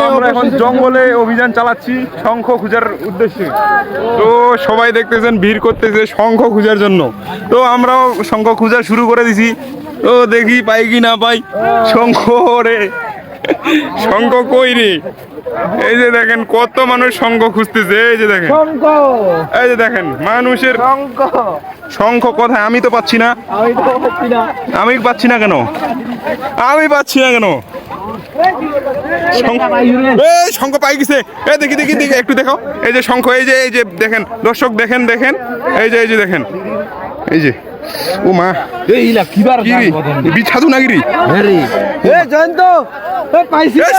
আমরা এখন জঙ্গলে অভিযান চালাচ্ছি শঙ্খ খোঁজার উদ্দেশ্যে। তো সবাই দেখতেছেন ভিড় করতেছে শঙ্খ খোঁজার জন্য। তো আমরাও শঙ্খ খোঁজা শুরু করে দিছি। তো দেখি পাই কি না পাই শঙ্খ রে, শঙ্খ কই রে? এই যে দেখেন কত মানুষ শঙ্খ খুঁজতেছে। এই যে দেখেন, এই যে দেখেন মানুষের শঙ্খ কোথায়? আমি তো পাচ্ছি না। আমি পাচ্ছি না কেন? আমি পাচ্ছি না কেন? শঙ্খ পাই গেছে। দেখি দেখি দেখি একটু দেখো। এই যে শঙ্খ, এই যে দেখেন দর্শক, দেখেন দেখেন, এই যে দেখেন, এই যে ও মা, বিছাদু নাগিরি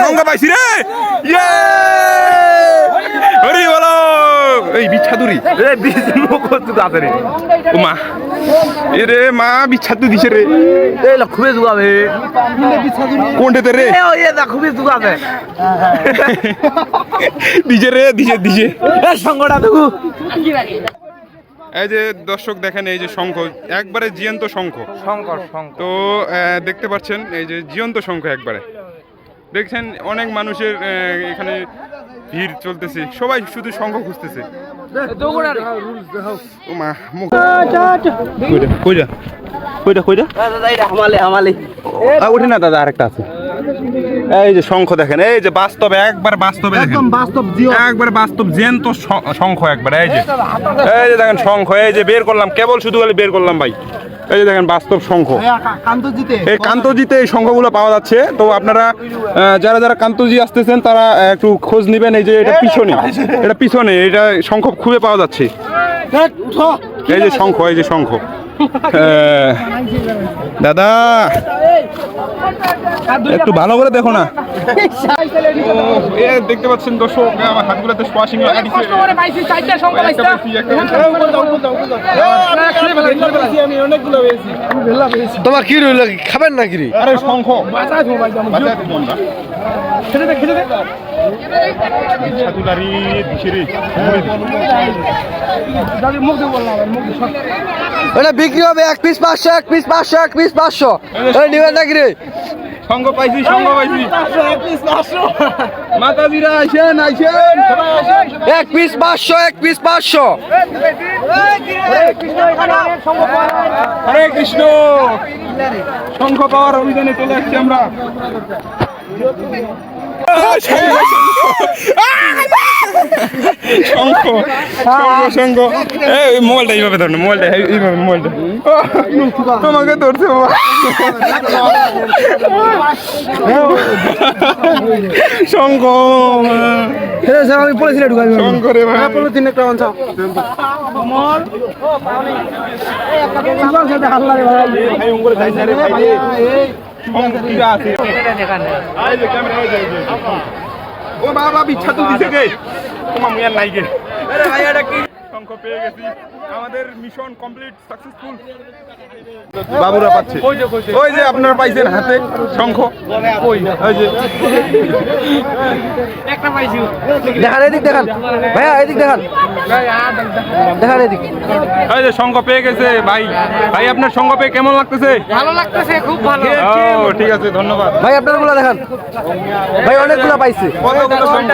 শঙ্খ পাইছি রে। বলো এই বিছাদুরি ও মা, এরে মা বিছাদু দিছে রে। খুবই জুগাবে কোনটাতে রে? খুবই জুগাবে দিছে রে, দিছে দিছে সঙ্গটা দেখু। এই যে দর্শক দেখেন, এই যে শঙ্খ, একবারে জীবন্ত শঙ্খ। তো দেখতে পাচ্ছেন এই যে জীবন্ত শঙ্খ একবারে দেখছেন। অনেক মানুষের এখানে ভিড় চলতেছে, সবাই শুধু শঙ্খ খুঁজতেছে। ও মা, কইরা ওঠে না দাদা, আরেকটা আছে। এই যে শঙ্খ দেখেন, এই যে বাস্তবে, একবার বাস্তবে দেখেন, একবার বাস্তব জ্যান্ত শঙ্খ একবার। এই যে দেখেন শঙ্খ, এই যে বের করলাম, কেবল শুধু বের করলাম ভাই। এই যে দেখেন বাস্তব শঙ্খ, এই কান্তজিতে এই শঙ্খগুলো পাওয়া যাচ্ছে। তো আপনারা যারা যারা কান্তজি আসতেছেন তারা একটু খোঁজ নেবেন। এই যে এটা পিছনে এটা শঙ্খ খুবই পাওয়া যাচ্ছে। এই যে শঙ্খ, এই যে শঙ্খ। দাদা একটু ভালো করে দেখো না। দেখতে পাচ্ছেন দর্শক, আমার হাতগুলোতে সোয়াশিং তোমার কি রইল, খাবেন না কি? আরে শঙ্খ ওটা বিক্রি হবে 1 পিস 500, 1 পিস 500, 1 পিস 500। নিবেন নাকি রে? শঙ্খ পাইছি, শঙ্খ পাইছি। মাতাজিরা আইসেন, আইসেন। 1 পিস 500, 1 পিস 500। হরে কৃষ্ণ। শঙ্খ পাওয়ার অভিযানে চলে আসছি আমরা। শঙ্খ শঙ্খ, এই মোবাইলটা এইভাবে ধরো, মোবাইলটা এইভাবে, মোবাইলটা তোমাকে ধরছে বাবা। শঙ্খ আমি পলিথিনে ঢুকাই, শঙ্খ রে ভাই, পলিথিনে একটা অঞ্চল ও বাবা বিচ্ছাদু দিছে গে, তোমার মুয়ার নাই গে। শঙ্খ পেয়ে গেছি, আমাদের মিশন কমপ্লিট সাকসেসফুল। বাবুরা পাচ্ছে, ওই যে আপনারা পাইছেন হাতে শঙ্খ, ওই যে একটা পাইছি। দেখান এদিক, দেখান ভাইয়া, এদিক দেখান, দেখান এদিক। এই যে শঙ্খ পেয়ে গেছে ভাই। ভাই আপনার শঙ্খ পেয়ে কেমন লাগতেছে? ভালো লাগতেছে, খুব ভালো। ও ঠিক আছে, ধন্যবাদ ভাই। আপনারগুলো দেখান ভাই, অনেকগুলো পাইছে। কতগুলো শঙ্খ?